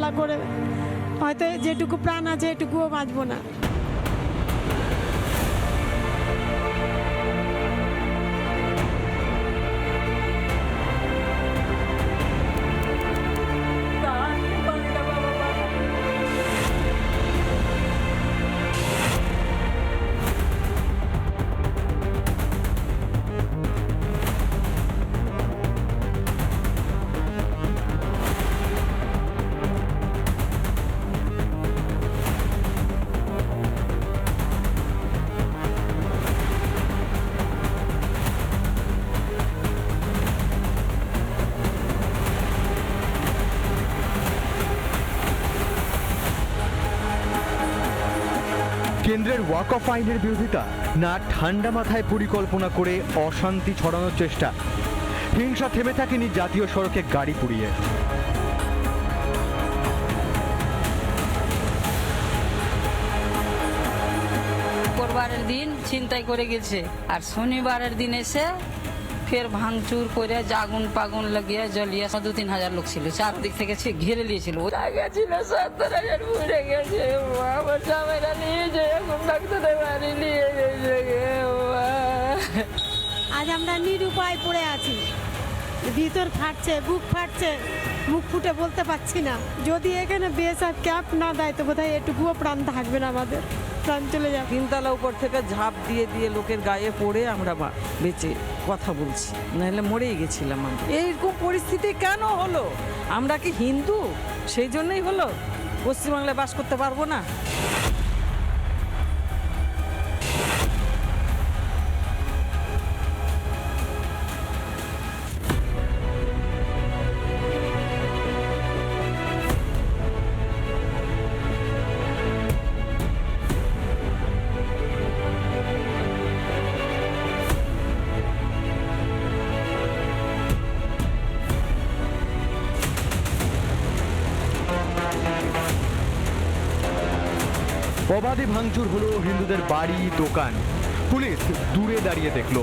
আল্লাহ করে হয়তো যেটুকু প্রাণ আছে এটুকুও বাঁচবো না। কেন্দ্রের ওয়াকফ আইনের বিরোধিতা না ঠান্ডা মাথায় পরিকল্পনা করে অশান্তি ছড়ানোর চেষ্টা। হিংসা থেমে থাকেনি জাতীয় সড়কে গাড়ি পুড়িয়ে। শুক্রবারের দিন ছিনতাই করে গেছে আর শনিবারের দিন এসে ফের ভাঙচুর করে আগুন পাগুন লাগিয়ে জ্বলিয়ে 2-3 হাজার লোক ছিল, চারদিক থেকে ঘিরে নিয়েছিল। জায়গা ছিল 70,000 পুড়ে গেছে। আমার জামাইরা নিয়ে যে এখন ডাক্তারের বাড়ি নিয়ে গেছে। আজ আমরা নিরুপায় পড়ে আছি, ভিতর ফাটছে, বুক ফাটছে, মুখ ফুটে বলতে পারছি না। যদি এখানে বেসার ক্যাপ না দেয় তো বোধহয় এটুকুও প্রাণ থাকবে না, আমাদের প্রাণ চলে যাবে। 3 তলা উপর থেকে ঝাঁপ দিয়ে দিয়ে লোকের গায়ে পড়ে আমরা বেঁচে কথা বলছি, নাহলে মরেই গেছিলাম আমরা। এইরকম পরিস্থিতি কেন হলো? আমরা কি হিন্দু? সেই জন্যই হলো পশ্চিমবাংলায় বাস করতে পারবো না? অবাধে ভাঙচুর হলো হিন্দুদের বাড়ি, দোকান। পুলিশ দূরে দাঁড়িয়ে দেখলো।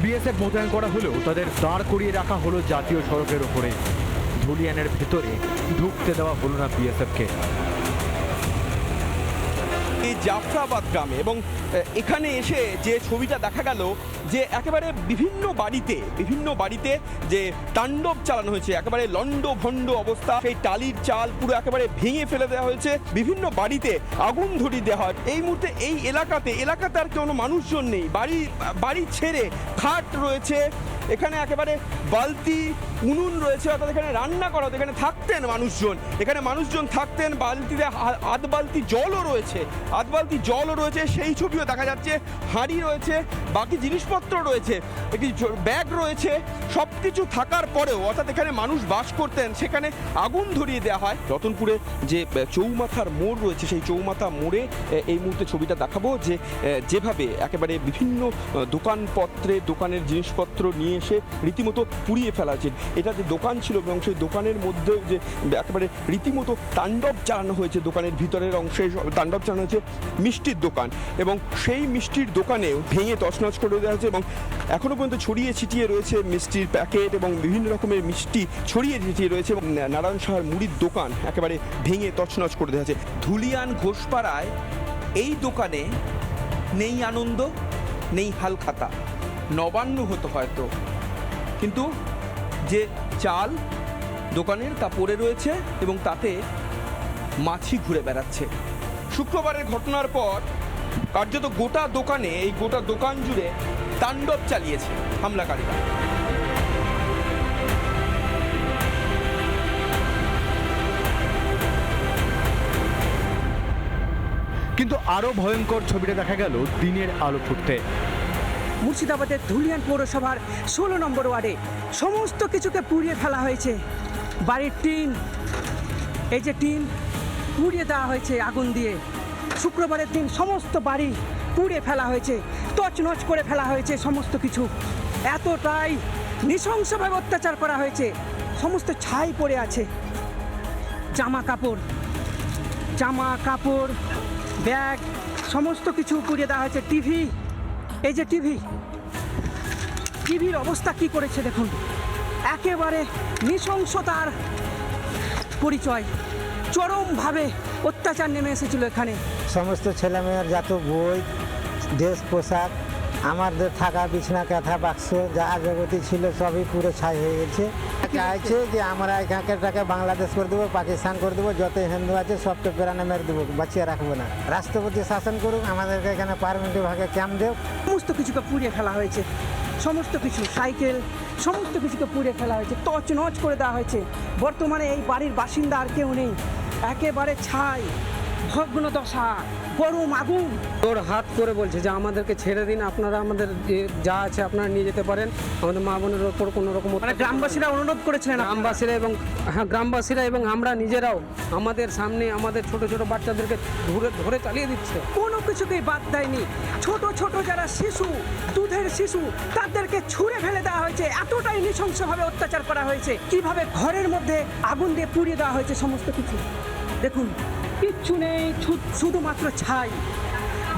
বিএসএফ মোতায়েন করা হলেও তাদের দাঁড় করিয়ে রাখা হলো জাতীয় সড়কের ওপরে। ধুলিয়ানের ভেতরে ঢুকতে দেওয়া হলো না বিএসএফকে। এই জাফরাবাদ গ্রামে এবং এখানে এসে যে ছবিটা দেখা গেল যে একেবারে বিভিন্ন বাড়িতে যে তাণ্ডব চালানো হয়েছে, একেবারে লন্ডভন্ড অবস্থা। সেই টালির চাল পুরো একেবারে ভেঙে ফেলে দেওয়া হয়েছে, বিভিন্ন বাড়িতে আগুন ধরিয়ে দেওয়া হয়। এই মুহূর্তে এই এলাকাতে আর কোনো মানুষজন নেই। বাড়ি ছেড়ে খাট রয়েছে, এখানে একেবারে বালতি উনুন রয়েছে, অর্থাৎ এখানে রান্না করা হতো। এখানে থাকতেন মানুষজন থাকতেন। বালতিতে আধ বালতি জলও রয়েছে, সেই ছবিও দেখা যাচ্ছে। হাঁড়ি রয়েছে, বাকি জিনিসপত্র রয়েছে, একটি ব্যাগ রয়েছে। সব কিছু থাকার পরেও, অর্থাৎ এখানে মানুষ বাস করতেন, সেখানে আগুন ধরিয়ে দেওয়া হয়। রতনপুরে যে চৌমাথার মোড় রয়েছে, সেই চৌমাথা মোড়ে এই মুহূর্তে ছবিটা দেখাবো যে যেভাবে একেবারে বিভিন্ন দোকানের জিনিসপত্র নিয়ে এসে রীতিমতো পুড়িয়ে ফেলা হয়েছে। এটা যে দোকান ছিল এবং সেই দোকানের মধ্যেও যে একেবারে রীতিমতো তাণ্ডব চালানো হয়েছে। দোকানের ভিতরের অংশে তাণ্ডব চালানো হয়েছে মিষ্টির দোকান, এবং সেই মিষ্টির দোকানেও ভেঙে তছনছ করে দেওয়া হয়েছে এবং এখনো পর্যন্ত ছড়িয়ে ছিটিয়ে রয়েছে মিষ্টির প্যাকেট এবং বিভিন্ন রকমের মিষ্টি ছড়িয়ে ছিটিয়ে রয়েছে। এবং নারায়ণ সাহার মুড়ির দোকান একেবারে ভেঙে তছনছ করে দেওয়া হয়েছে। ধুলিয়ান ঘোষপাড়ায় এই দোকানে নেই আনন্দ, নেই হালখাতা। নবান্ন হতো হয়তো, কিন্তু যে চাল দোকানের তা পড়ে রয়েছে এবং তাতে মাছি ঘুরে বেড়াচ্ছে। শুক্রবারের ঘটনার পর কার্যত গোটা দোকান জুড়ে তাণ্ডব চালিয়েছে হামলাকারীরা। কিন্তু আরো ভয়ঙ্কর ছবিটা দেখা গেল দিনের আলো ফুটতে। মুর্শিদাবাদের ধুলিয়ান পৌরসভার 16 নম্বর ওয়ার্ডে সমস্ত কিছুকে পুড়িয়ে ফেলা হয়েছে। বাড়ির টিন, এই যে টিন পুড়িয়ে দেওয়া হয়েছে আগুন দিয়ে। শুক্রবারের দিন সমস্ত বাড়ি পুড়িয়ে ফেলা হয়েছে, তছনছ করে ফেলা হয়েছে সমস্ত কিছু। এতটাই নৃশংসভাবে অত্যাচার করা হয়েছে, সমস্ত ছাই পড়ে আছে। জামা কাপড়, ব্যাগ, সমস্ত কিছু পুড়িয়ে দেওয়া হয়েছে। টিভি, এই যে টিভির অবস্থা কি করেছে দেখুন, একেবারে নৃশংসতার পরিচয়। চরমভাবে অত্যাচার নেমে এসেছিল এখানে। সমস্ত ছেলেমেয়ের যত বই, ড্রেস, পোশাক, আমাদের থাকা বিছনা, কাঁথা, বাক্স যা জগতি ছিল সবই পুরো ছাই হয়ে গেছে। চাইছে যে আমরা এখানকারটাকে বাংলাদেশ করে দেবো, পাকিস্তান করে দেবো, যত হিন্দু আছে সবকে প্রাণে মেরে দেবো, বাঁচিয়ে রাখবো না। রাষ্ট্রপতি শাসন করুক, আমাদেরকে এখানে পার্মানেন্ট ভাগে ক্যাম্প দেব। সমস্ত কিছুকে পুড়িয়ে ফেলা হয়েছে, সমস্ত কিছু, সাইকেল, সমস্ত কিছুকে পুড়িয়ে ফেলা হয়েছে, তছনছ করে দেওয়া হয়েছে। বর্তমানে এই বাড়ির বাসিন্দা আর কেউ নেই, একেবারে ছাই, ভগ্ন দশা, গরম আগুন। ওর হাত করে বলছে যে আমাদেরকে ছেড়ে দিন, আপনারা আমাদের যা আছে আপনারা নিয়ে যেতে পারেন, আমাদের মা বোনের ওপর কোনো রকম মানে গ্রামবাসীরা অনুরোধ করেছিলেন, গ্রামবাসীরা এবং গ্রামবাসীরা এবং আমরা নিজেরাও আমাদের সামনে আমাদের ছোট ছোট বাচ্চাদেরকে ধরে ধরে চালিয়ে দিচ্ছে। কোনো কিছুকেই বাদ দেয়নি। ছোট ছোট যারা শিশু, দুধের শিশু, তাদেরকে ছুঁড়ে ফেলে দেওয়া হয়েছে। এতটাই নৃশংসভাবে অত্যাচার করা হয়েছে। কিভাবে ঘরের মধ্যে আগুন দিয়ে পুড়িয়ে দেওয়া হয়েছে সমস্ত কিছু। দেখুন, কিচ্ছু নেই, শুধুমাত্র ছাই,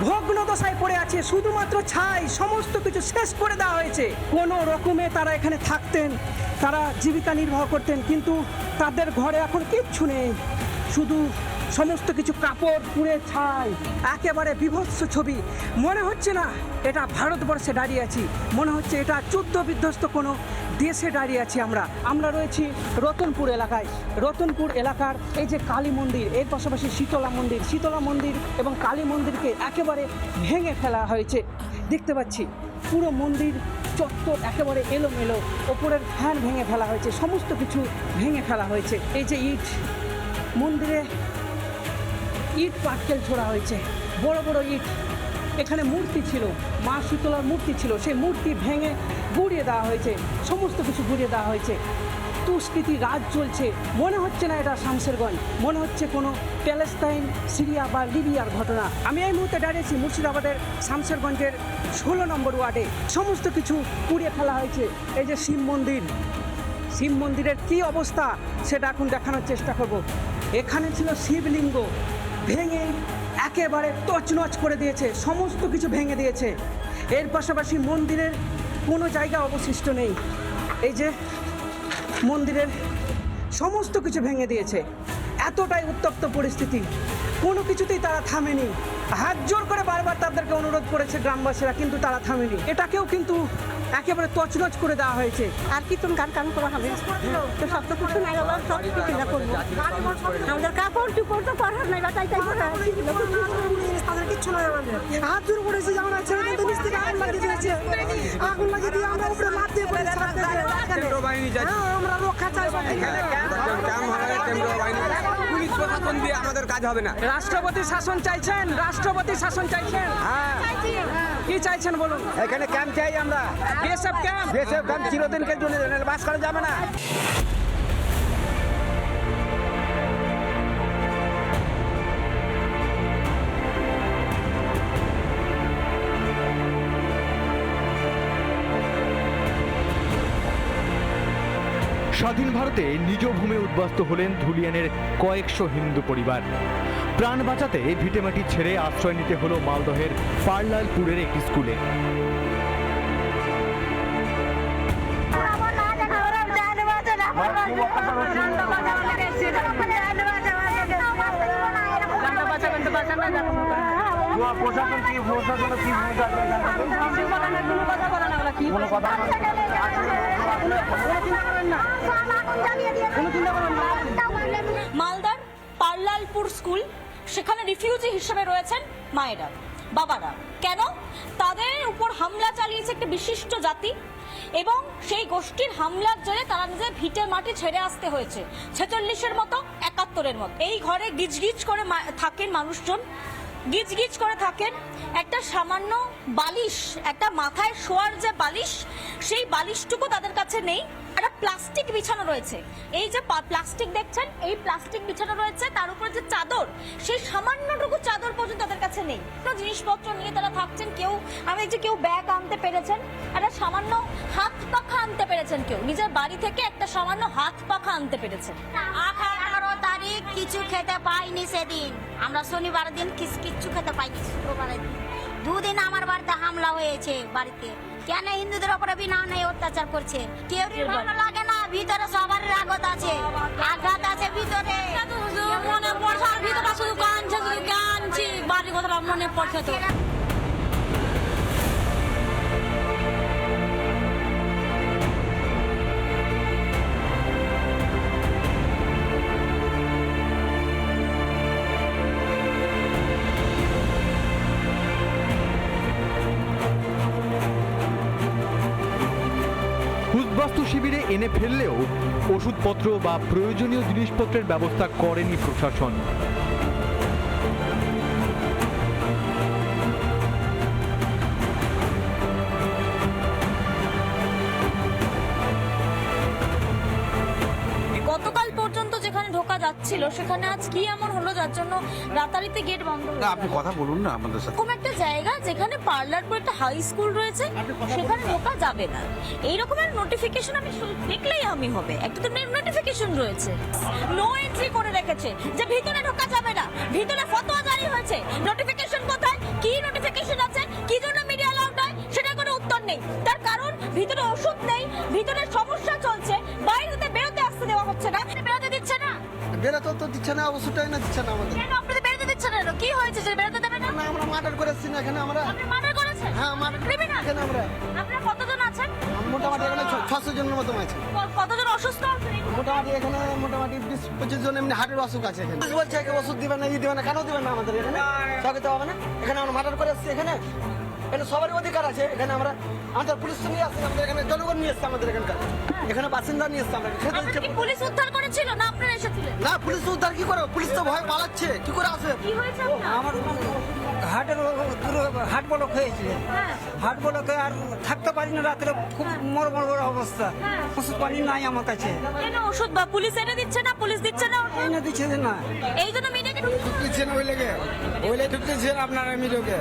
ভগ্ন দশায় পড়ে আছে, শুধুমাত্র ছাই, সমস্ত কিছু শেষ করে দেওয়া হয়েছে। কোনো রকমে তারা এখানে থাকতেন, তারা জীবিকা নির্বাহ করতেন, কিন্তু তাদের ঘরে এখন কিচ্ছু নেই, শুধু সমস্ত কিছু কাপড় পুড়ে ছাই, একেবারে বিভৎস ছবি। মনে হচ্ছে না এটা ভারতবর্ষে দাঁড়িয়ে আছি, মনে হচ্ছে এটা যুদ্ধ বিধ্বস্ত কোনো দেশে দাঁড়িয়ে আছি। আমরা রয়েছি রতনপুর এলাকায়। রতনপুর এলাকার এই যে কালী মন্দির, এর পাশাপাশি শীতলা মন্দির এবং কালী মন্দিরকে একেবারে ভেঙে ফেলা হয়েছে। দেখতে পাচ্ছি পুরো মন্দির চত্বর একেবারে এলোমেলো, ওপরের ফ্যান ভেঙে ফেলা হয়েছে, সমস্ত কিছু ভেঙে ফেলা হয়েছে। এই যে ইট, মন্দিরে ইট পাটকেল ছোড়া হয়েছে, বড় বড় ইট। এখানে মূর্তি ছিল, মা শীতলার মূর্তি ছিল, সেই মূর্তি ভেঙে গুড়িয়ে দেওয়া হয়েছে, সমস্ত কিছু গুড়িয়ে দেওয়া হয়েছে। দুষ্কৃতি রাজ চলছে, মনে হচ্ছে না এটা শামশেরগঞ্জ, মনে হচ্ছে কোনো প্যালেস্তাইন, সিরিয়া বা লিবিয়ার ঘটনা। আমি এই মুহূর্তে দাঁড়িয়েছি মুর্শিদাবাদের শামশেরগঞ্জের 16 নম্বর ওয়ার্ডে। সমস্ত কিছু পুড়িয়ে ফেলা হয়েছে। এই যে শিব মন্দিরের কী অবস্থা সেটা এখন দেখানোর চেষ্টা করব। এখানে ছিল শিবলিঙ্গ, ভেঙে একেবারে তছনছ করে দিয়েছে, সমস্ত কিছু ভেঙে দিয়েছে। এর পাশাপাশি মন্দিরের কোনো জায়গা অবশিষ্ট নেই। এই যে মন্দিরের সমস্ত কিছু ভেঙে দিয়েছে। এতটাই উত্তপ্ত পরিস্থিতি, কোনো কিছুতেই তারা থামেনি। হাত জোর করে বারবার তাদেরকে অনুরোধ করেছে গ্রামবাসীরা, কিন্তু তারা থামেনি। এটাকেও কিন্তু একেবারে তছনছ করে দেওয়া হয়েছে। আর কি তুমি গান করা হবে তো সব তো কিছু নাই, আবার সব কিছু কিনা করবো। আমাদের কাপড় চুপড় তো পরার নাই, বা তাই তাদের কিচ্ছু নয়। আমাদের হাত জোর করেছে, যেমন ছেড়ে দিতে নিচ থেকে আগুন লাগিয়ে দিয়েছে, আগুন লাগিয়ে দিয়ে আমরা উপরে লাফ দিয়ে পড়ে আমরা রক্ষা চাই। পুলিশ প্রশাসন দিয়ে আমাদের কাজ হবে না। রাষ্ট্রপতি শাসন চাইছেন, রাষ্ট্রপতি শাসন চাইছেন। কি চাইছেন বলুন? এখানে ক্যাম্প চাই আমরা, বিএসএফ ক্যাম্প, বিএসএফ ক্যাম্প চিরদিনকে জন্য বাস করা যাবে না। স্বাধীন ভারতে নিজ ভূমে উদ্বাস্ত হলেন ধুলিয়ানের কয়েকশো হিন্দু পরিবার। প্রাণ বাঁচাতে ভিটেমাটি ছেড়ে আশ্রয় নিতে হলো মালদহের পারলালপুরের একটি স্কুলে। মালদার পারলালপুর স্কুল, সেখানে রিফিউজি হিসেবে রয়েছেন মায়েরা, বাবারা। কেন? তাদের উপর হামলা চালিয়েছে একটি বিশিষ্ট জাতি, এবং সেই গোষ্ঠীর হামলার জেরে তারা নিজের ভিটে মাটি ছেড়ে আসতে হয়েছে। 46-এর মতো, 71-এর মতো। এই ঘরে গিজগিজ করে থাকেন মানুষজন, গিজগিজ করে থাকেন। একটা সামান্য বালিশ, একটা মাথায় শোয়ার যে বালিশ, সেই বালিশটুকু তাদের কাছে নেই। একটা প্লাস্টিক বিছানো রয়েছে, এই যে প্লাস্টিক দেখছেন, এই প্লাস্টিক বিছানো রয়েছে, তার উপর যে চাদর, সেই সামান্যটুকু চাদর পর্যন্ত তাদের কাছে নেই। তো জিনিসপত্র নিয়ে তারা থাকছেন। কেউ, আমি দেখছি কেউ ব্যাগ আনতে পেরেছেন, একটা সামান্য হাত পাখা আনতে পেরেছেন, কেউ নিজের বাড়ি থেকে একটা সামান্য হাত পাখা আনতে পেরেছেন। 18 তারিখ কিছু খেতে পাইনি সেদিন, আমরা শনিবার দিন কিচ্ছু খেতে পাইনি। শুক্রবারের দিন 2 দিন আমার বাড়িতে হামলা হয়েছে। বাড়িতে কেন হিন্দুদের উপরে বিনা নেই অত্যাচার করছে? কেউরির ভালো লাগে না, ভিতরে সবার আঘাত আছে, ভিতরে মনে বাড়ির কথা মনে পড়ছে তো। উদ্বাস্তু শিবিরে এনে ফেললেও ওষুধপত্র বা প্রয়োজনীয় জিনিসপত্রের ব্যবস্থা করেনি প্রশাসন। গতকাল পর্যন্ত যেখানে ঢোকা যাচ্ছিল সেখানে আজ কি এমন হলো যার জন্য রাতারাতি গেট বন্ধ হয়ে আপনি কথা বলুন না আমাদের সাথে। এরকম একটা জায়গা যেখানে পার্লারপুর একটা হাই স্কুল রয়েছে সেখানে ঢোকা যাবে না, এই রকমের নোটিফিকেশন আমি দেখলেই আমি হবে। একটা তো নোটিফিকেশন রয়েছে, নো এন্ট্রি করে রেখেছে যে ভিতরে ঢোকা যাবে না, ভিতরে ফতোয়া জারি হয়েছে। নোটিফিকেশন কোথায়, কি নোটিফিকেশন আছে, কি জন্য মিডিয়া অ্যালাউড নয়, সেটার কোনো উত্তর নেই। তার কারণ ভিতরে ওষুধ নেই, ভিতরে সমস্যা চলছে, বাইরেতে বেরোতে আসতে দেওয়া হচ্ছে না, বেরোতে দিচ্ছে না। বেরোতে তো দিচ্ছে না, ওষুধটাই না দিচ্ছে না আমাদের। কেন আপনাদের বেরোতে দিচ্ছে না? কি হয়েছে যে বেরোতে দেবে না? না, আমরা মার্ডার করেছি না এখানে আমরা। আপনি মার্ডার করেছেন? হ্যাঁ, মার্ডার ক্রিমিনাল? এখানে আমরা। আপনারা কতজন আছেন? মোটামুটি এখানে 600 জনের মতো আছে। কতজন অসুস্থ আছেন? মোটামুটি এখানে মোটামুটি 20-25 জন এমনি হার্টের অসুখ আছে এখানে। বলছে একে ওষুধ দিবেন না, দিবেন না, কেন দিবেন না আমাদের এখানে? সবাই তো হবে না, এখানে আমরা মার্ডার করে এসেছি এখানে। এখানে সবারই অধিকার আছে, এখানে আমরা আমাদের পুলিশ নিয়ে আসছি, আমাদের এখানে জনগণ নিয়ে এসছে, আমাদের এখানকার এখানে বাসিন্দা নিয়ে এসছে। আমরা খেতে আপনাদের কি পুলিশ উদ্ধার করেছিল না আপনারা এসেছিলেন? না, পুলিশ উদ্ধার কি করে? পুলিশ তো ভয় পালাচ্ছে, কি করে আসে? কি হয়েছে আপনার? আমার হাট ব্লক হয়েছে, হ্যাঁ। হাট ব্লকে আর থাকতে পারি না রাত্রে, খুব মরমর অবস্থা। হ্যাঁ। ওষুধ পানি নাই আমার কাছে, কেন ওষুধ বা পুলিশ এনে দিচ্ছে না, পুলিশ দিচ্ছে না? এনে দিচ্ছে না। এই জন্য মিডিয়াকে ঢুকতেছেন ওই লেগে ঢুকতেছেন আপনারা মিলোকে।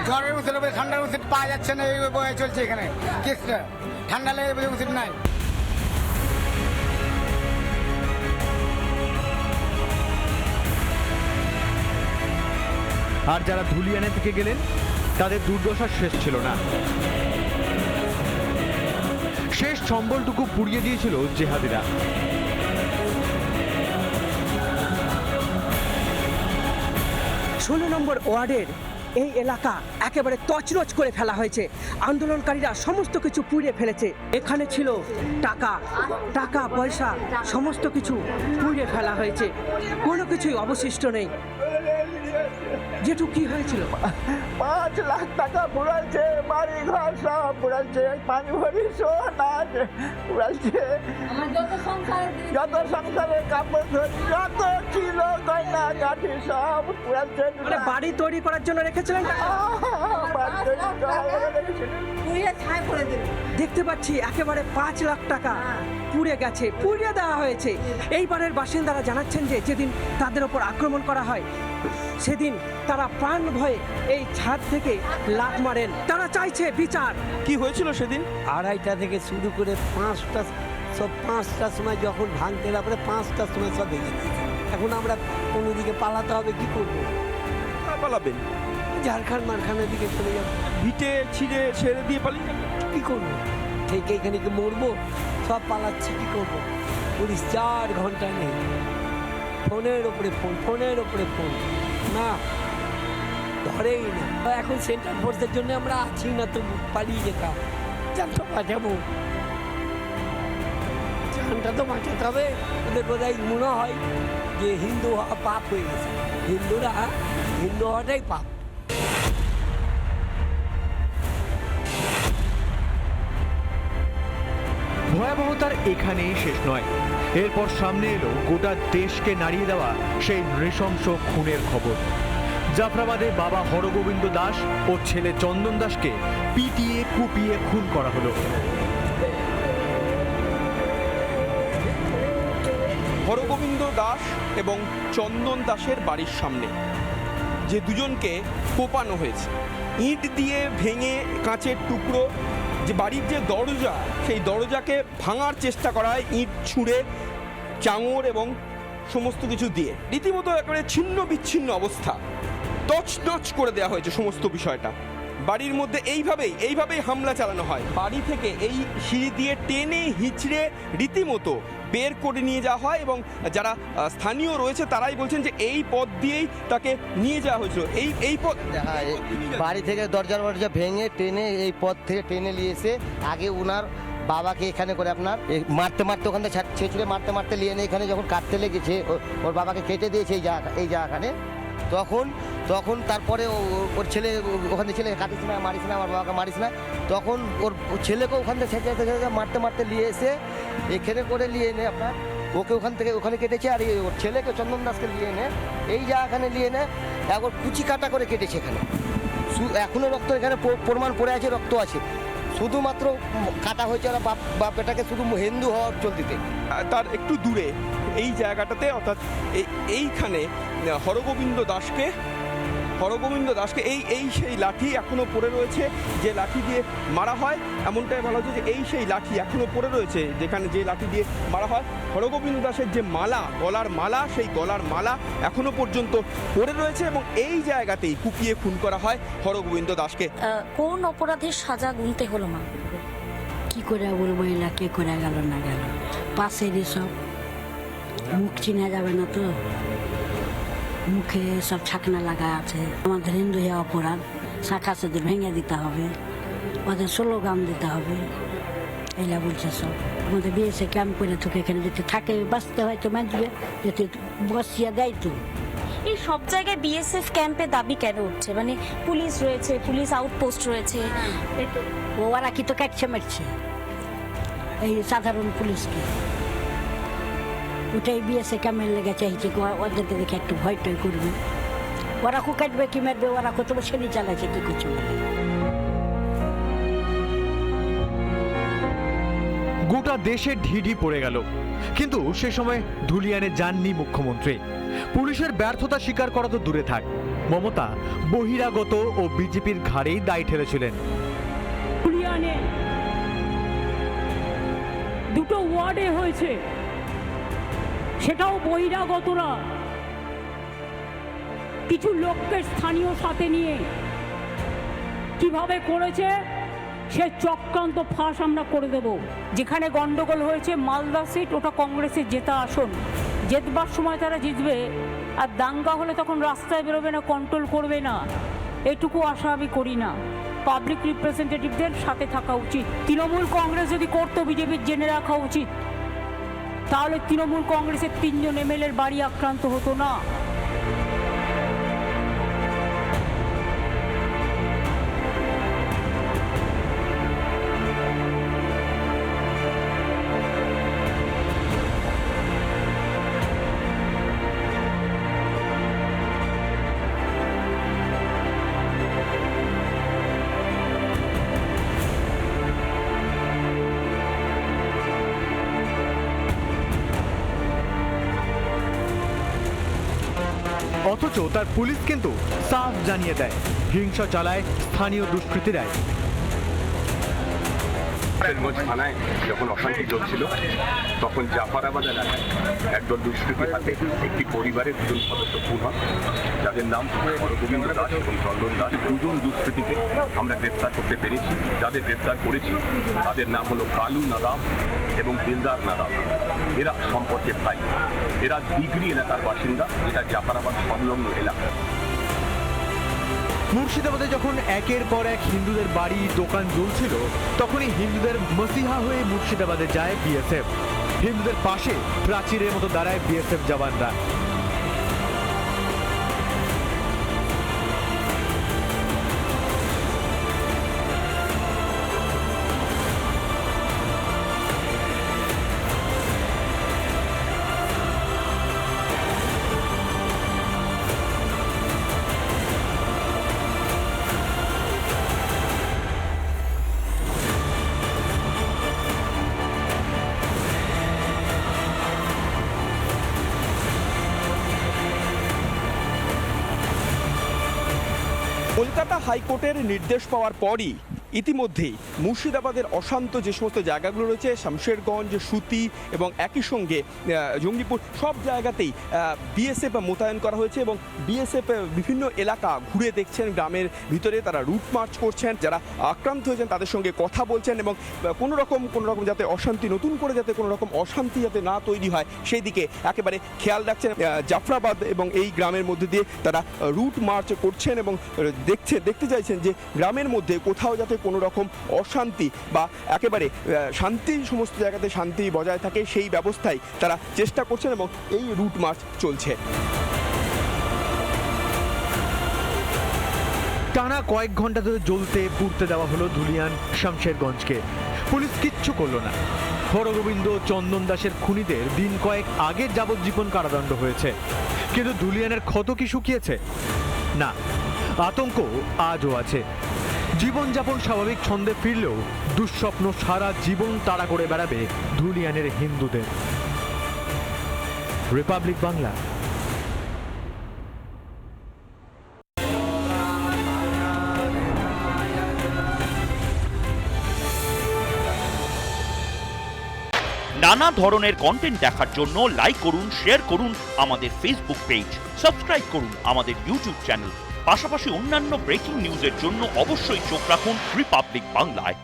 জ্বরের ওষুধ হবে, ঠান্ডার ওষুধ পাওয়া যাচ্ছে না, এই বয়ে চলছে এখানে কেসটা। ঠান্ডা লেগে ওষুধ নাই। আর যারা ধুলিয়ানে থেকে গেলেন তাদের দুর্দশার শেষ ছিল না। শেষ সম্বলটুকু পুড়িয়ে দিয়েছিল জেহাদিরা। 16 নম্বর ওয়ার্ডের এই এলাকা একেবারে তছনছ করে ফেলা হয়েছে। আন্দোলনকারীরা সমস্ত কিছু পুড়িয়ে ফেলেছে। এখানে ছিল টাকা, টাকা পয়সা সমস্ত কিছু পুড়িয়ে ফেলা হয়েছে, কোনো কিছুই অবশিষ্ট নেই। যেটু কি হয়েছিল, 5 লাখ টাকা পুড়াচ্ছে, বাড়ি ঘর সব পুড়াচ্ছে, পানি ভরি সোনা পুড়াচ্ছে, যত সংসারের কাপড় যত ছিল গয়না কাঠি সব পুড়াচ্ছে। মানে বাড়ি তৈরি করার জন্য রেখেছিলেন টাকা? দেখতে পাচ্ছি একেবারে 5 লাখ টাকা পুড়ে গেছে, পুড়িয়ে দেওয়া হয়েছে। এইবারের বাসিন্দারা জানাচ্ছেন যে যেদিন তাদের ওপর আক্রমণ করা হয় সেদিন তারা প্রাণ ভয়ে এই ছাদ থেকে লাফ মারেন। তারা চাইছে বিচার। কি হয়েছিল সেদিন? 2:30 থেকে শুরু করে 5টা, সব 5টার সময় যখন ভাঙতে, তারপরে 5টার সময় সব ভেঙে দিয়েছে। এখন আমরা কোনো দিকে পালাতে হবে, কি করবো? পালাবেন? ঝাড়খণ্ড মারখানের দিকে চলে যাবো। ভিটে ছিঁড়ে ছেড়ে দিয়ে পালিয়ে যাবেন? কি করবো? থেকে এখানে কি মরবো? সব পালাচ্ছে, কি করবো? পুলিশ 4 ঘন্টা নেই, ফোনের ওপরে ফোন, ফোনের ওপরে ফোন, না ধরেই না। এখন সেন্ট্রাল ফোর্সের জন্য আমরা আছি না, তো পালিয়ে যেতাম। জানটা বাঁচাবো, জানটা তো বাঁচাতে হবে। ওদের বোধহয় মনে হয় যে হিন্দু হওয়া পাপ হয়ে গেছে, হিন্দু হওয়াটাই পাপ। ভয়াবহতার এখানেই শেষ নয়, এরপর সামনে এলো গোটা দেশকে নাড়িয়ে দেওয়া সেই নৃশংস খুনের খবর। জাফরাবাদে বাবা হরগোবিন্দ দাস ও ছেলে চন্দন দাসকে পিটিয়ে কুপিয়ে খুন করা হলো। হরগোবিন্দ দাস এবং চন্দন দাসের বাড়ির সামনে যে দুজনকে কোপানো হয়েছে, ইট দিয়ে ভেঙে কাঁচের টুকরো, যে বাড়ির যে দরজা, সেই দরজাকে ভাঙার চেষ্টা করা হয় ইট ছুঁড়ে, চাঙড় এবং সমস্ত কিছু দিয়ে। রীতিমতো একেবারে ছিন্ন বিচ্ছিন্ন অবস্থা, তছনছ করে দেওয়া হয়েছে সমস্ত বিষয়টা। বাড়ির মধ্যে এইভাবেই হামলা চালানো হয়। বাড়ি থেকে এই সিঁড়ি দিয়ে টেনে হিঁচড়ে রীতিমতো বের করে নিয়ে যাওয়া হয় এবং যারা স্থানীয় রয়েছে তারাই বলছেন যে এই পথ দিয়েই তাকে নিয়ে যাওয়া হয়েছিল। এই পথ বাড়ি থেকে দরজা ভেঙে টেনে এই পথ থেকে টেনে নিয়ে এসে আগে উনার বাবাকে এখানে করে আপনার মারতে ওখান থেকে ছেঁচড়ে মারতে নিয়ে এনে এখানে যখন কাটতে লেগেছে ওর বাবাকে কেটে দিয়েছে এই জায়গাখানে, তখন তারপরে ওর ছেলে ওখান থেকে ছেলে কাটিস না মারিস না আমার বাবাকে মারিস না, তখন ওর ছেলেকে ওখান থেকে ছেঁচড়ে মারতে নিয়ে এসে এখানে করে নিয়ে এনে আপনার ওকে ওখানে কেটেছে। আর ওর ছেলেকে চন্দন দাসকে নিয়ে এনে এই জায়গাখানে নিয়ে এনে একবার কুচি কাটা করে কেটেছে। এখানে এখনো রক্ত এখানে প্রমাণ পড়ে আছে, রক্ত আছে, শুধুমাত্র কাটা হয়েছে ওরা বাপ বেটাকে শুধু হিন্দু হওয়ার চলতিতে। তার একটু দূরে এই জায়গাটাতে অর্থাৎ এইখানে হরগোবিন্দ দাসকে এই সেই লাঠি এখনো পড়ে রয়েছে, যে লাঠি দিয়ে মারা হয়। এমনটাই বলা হচ্ছে যে এই সেই লাঠি এখনো পড়ে রয়েছে যেখানে যে লাঠি দিয়ে মারা হয়। হরগোবিন্দ দাসের যে মালা, গলার মালা, সেই গলার মালা এখনো পর্যন্ত পড়ে রয়েছে এবং এই জায়গাতেই কুপিয়ে খুন করা হয় হরগোবিন্দ দাসকে। কোন অপরাধের সাজা গুনতে হলো মা? কি করে বলবো, এলা কে করে গেল না গেল, পাশেরই সব, মুখ চিনা যাবে না তো, মুখে সব ছাকনা লাগা আছে। আমাদের হিন্দু হয়ে অপরাধ, শাখা সেদের ভেঙে দিতে হবে, ওদের স্লোগান দিতে হবে, এলা বলছে সব। আমাদের বিএসএ ক্যাম্প করে তোকে এখানে যদি থাকে বাঁচতে হয়তো বাঁচবে, যদি বসিয়া দেয় তো। এই সব জায়গায় বিএসএফ ক্যাম্পে দাবি কেন উঠছে? মানে পুলিশ রয়েছে, পুলিশ আউটপোস্ট রয়েছে, ওরা কি তো কাটছে মারছে এই সাধারণ পুলিশকে, ওটাই বিএসএ ক্যাম্পের লেগে চাইছে ওদেরকে দেখে একটু ভয় টয় করবে। ওরা কো কাটবে কি মারবে, ওরা কত সেটি চালাচ্ছে কি করছে। গোটা দেশে ঢিঢি পড়ে গেল, কিন্তু সে সময় ধুলিয়ানে যাননি মুখ্যমন্ত্রী। পুলিশের ব্যর্থতা স্বীকার করা তো দূরে থাক, মমতা বহিরাগত ও বিজেপির ঘাড়েই দায় ঠেলেছিলেন। ধুলিয়ানে দুটো ওয়ার্ডে হয়েছে, সেটাও বহিরাগতরা কিছু লোককে স্থানীয় সাথে নিয়ে কিভাবে করেছে সে চক্রান্ত ফাঁস আমরা করে দেব। যেখানে গন্ডগোল হয়েছে মালদা সিট, ওটা কংগ্রেসের জেতা আসন, জেতবার সময় তারা জিতবে, আর দাঙ্গা হলে তখন রাস্তায় বেরোবে না, কন্ট্রোল করবে না, এটুকু আশা আমি করি না। পাবলিক রিপ্রেজেন্টেটিভদের সাথে থাকা উচিত। তৃণমূল কংগ্রেস যদি করতো, বিজেপির জেনে রাখা উচিত, তাহলে তৃণমূল কংগ্রেসের 3 জন এমএলএর বাড়ি আক্রান্ত হতো না। অথচ তার পুলিশ কিন্তু সাফ জানিয়ে দেয় হিংসা চালায় স্থানীয় দুষ্কৃতীরাই। থানায় যখন অশান্তি চলছিল তখন জাফরাবাদ এলাকায় একদল দুষ্কৃতীর হাতে একটি পরিবারের 2 সদস্য খুন হয়, যাদের নাম হরগোবিন্দ দাস এবং চন্দন দাস। 2 দুষ্কৃতীকে আমরা গ্রেপ্তার করতে পেরেছি। যাদের গ্রেপ্তার করেছি তাদের নাম হলো কালু নাদাব এবং দিলদার নাদাব। এরা সম্পর্কে ভাই, এরা ডিগ্রি এলাকার বাসিন্দা, এটা জাফরাবাদ সংলগ্ন এলাকা। মুর্শিদাবাদে যখন একের পর এক হিন্দুদের বাড়ি দোকান জ্বলছিল, তখনই হিন্দুদের মসিহা হয়ে মুর্শিদাবাদে যায় বিএসএফ। হিন্দুদের পাশে প্রাচীরের মতো দাঁড়ায় বিএসএফ জওয়ানরা। কলকাতা হাইকোর্টের নির্দেশ পাওয়ার পরই ইতিমধ্যেই মুর্শিদাবাদের অশান্ত যে সমস্ত জায়গাগুলো রয়েছে, শামশেরগঞ্জ, সুতি এবং একই সঙ্গে জঙ্গিপুর, সব জায়গাতেই বিএসএফ মোতায়েন করা হয়েছে এবং বিএসএফ বিভিন্ন এলাকা ঘুরে দেখছেন, গ্রামের ভিতরে তারা রুট মার্চ করছেন, যারা আক্রান্ত হয়েছেন তাদের সঙ্গে কথা বলছেন এবং কোনো রকম যাতে অশান্তি, নতুন করে যাতে কোনো রকম অশান্তি যাতে না তৈরি হয় সেই দিকে একেবারে খেয়াল রাখছেন। জাফরাবাদ এবং এই গ্রামের মধ্যে দিয়ে তারা রুট মার্চ করছেন এবং দেখতে চাইছেন যে গ্রামের মধ্যে কোথাও যাতে কোনো রকম অশান্তি বা একেবারে শান্তি, সমস্ত জায়গাতে শান্তি বজায় থাকে সেই ব্যবস্থায় তারা চেষ্টা করছেন এবং এই রুট মার্চ চলছে। টানা কয়েক ঘন্টা ধরে জ্বলতে পুড়তে দেওয়া হলো ধুলিয়ান শামশেরগঞ্জকে। পুলিশ কিচ্ছু করলো না। হরগোবিন্দ, চন্দন দাসের খুনিদের দিন কয়েক আগে যাবজ্জীবন কারাদণ্ড হয়েছে, কিন্তু ধুলিয়ানের ক্ষত কি শুকিয়েছে? না, আতঙ্ক আজও আছে। জীবনযাপন স্বাভাবিক ছন্দে ফিরলেও দুঃস্বপ্ন সারা জীবন তাড়া করে বেড়াবে ধুলিয়ানের হিন্দুদের। রিপাবলিক বাংলা। নানা ধরনের কন্টেন্ট দেখার জন্য লাইক করুন, শেয়ার করুন আমাদের ফেসবুক পেজ, সাবস্ক্রাইব করুন আমাদের ইউটিউব চ্যানেল। পাশাপাশি অন্যান্য ব্রেকিং নিউজের জন্য অবশ্যই চোখ রাখুন রিপাবলিক বাংলায়।